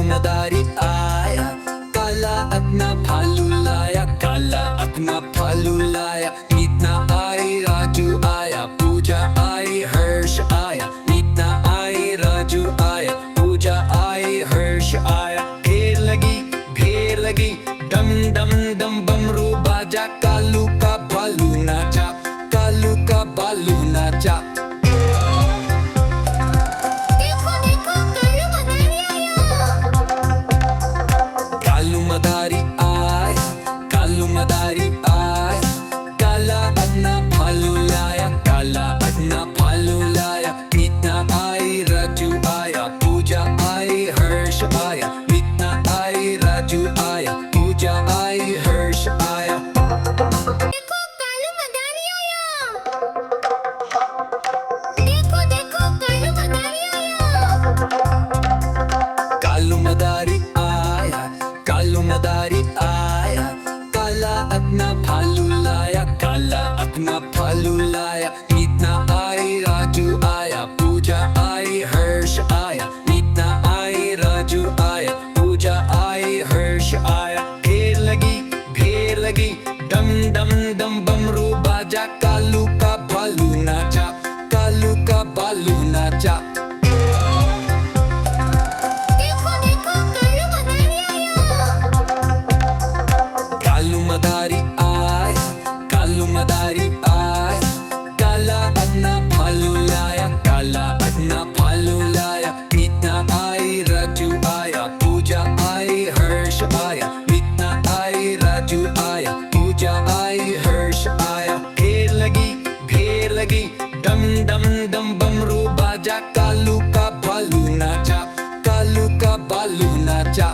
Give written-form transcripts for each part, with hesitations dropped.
कालू मदारी आया, काला अपना भालू लाया, काला अपना भालू लाया। मीतना आई, राजू आया, पूजा आई, हर्ष आया। मीतना आई, राजू आया, पूजा आई, हर्ष आया। ढेर लगी, डम डम डम बमरू बाजा। कालू का भालू नाचा, कालू का भालू नाचा। कालू मदारी आए, कालू मदारी आए, काला अपना भालू लाया, काला अपना भालू लाया। मीतना आई, राजू आया, पूजा आई, हर्ष आया। मीतना आई, राजू आया, पूजा आई, हर्ष आया। देखो कालू मदारी आया। देखो कालू मदारी आया। कालू मदारी आया, कालू मदारी आया, काला अपना भालू लाया, काला अपना भालू लाया। मीतना आई, राजू आया, पूजा आई, हर्ष आया। मीतना आई, राजू आया, पूजा आई, हर्ष आया। ढेर लगी, डम डम डम बमरू बाजा। कालू का भालू नाचा, कालू का भालू नाचा। कालू मदारी आए, कालू मदारी आए, काला अपना भालू लाया, काला अपना भालू लाया। मीतना आई, राजू आया, पूजा आई, हर्ष आया। मीतना आई, राजू आया, पूजा आई, हर्ष आया। ढेर लगी, डम डम डम बमरू बाजा। कालू का भालू नाचा, कालू का भालू नाचा।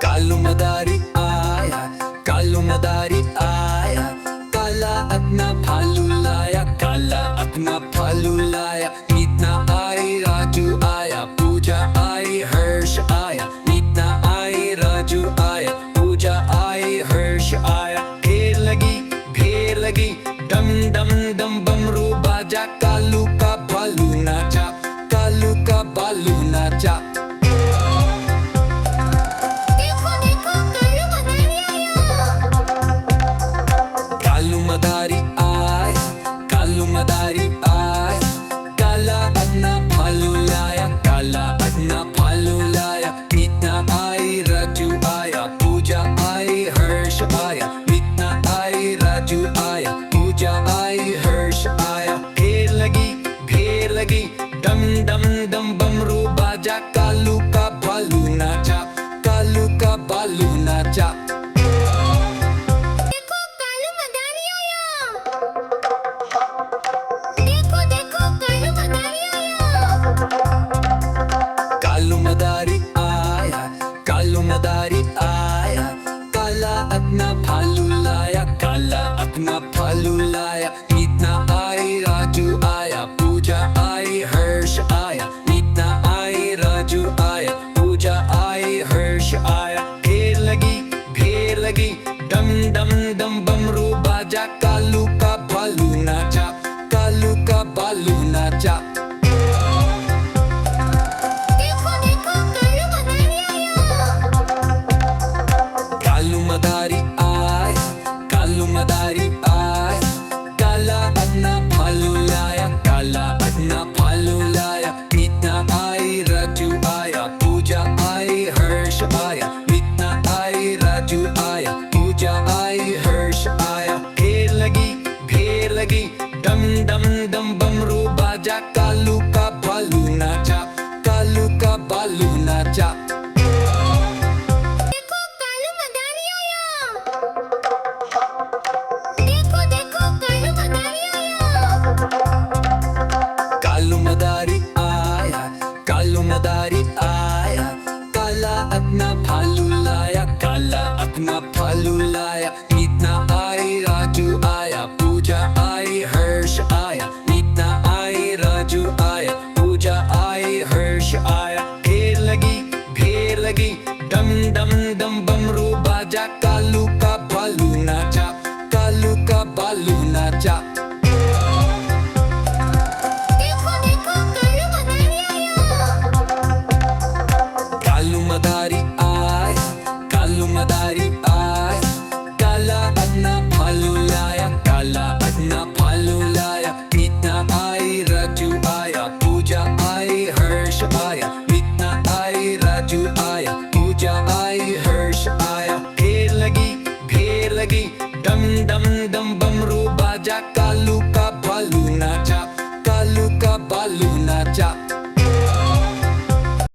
कालू मदारी आया, कालू मदारी आया, काला अपना भालू लाया, काला अपना भालू लाया। मीतना आई, राजू आया, पूजा आई, हर्ष आया। मीतना आई, राजू आया, पूजा आई, हर्ष आया। ढेर लगी, डम डम डम बमरू बाजा। कालू का भालू नाचा, कालू का भालू नाचा। कालू मदारी आए, कालू मदारी आए, काला अपना भालू लाया, काला अपना भालू लाया। मीतना आई, राजू आया, पूजा आई, हर्ष आया। मीतना आई, राजू आया, पूजा आई, हर्ष आया। ढेर लगी, डम डम डम बमरू बाजा। कालू का भालू नाचा, कालू का भालू नाचा। कालू मदारी आया, कालू मदारी आया, काला अपना भालू लाया, काला अपना भालू लाया। मीतना आई, राजू आया, पूजा आई, हर्ष आया। मीतना आई, राजू आया, पूजा आई, हर्ष आया। ढेर लगी, डम डम डम बमरू बाजा। कालू का भालू नाचा, कालू का भालू नाचा। कालू मदारी आए, कालू मदारी आए,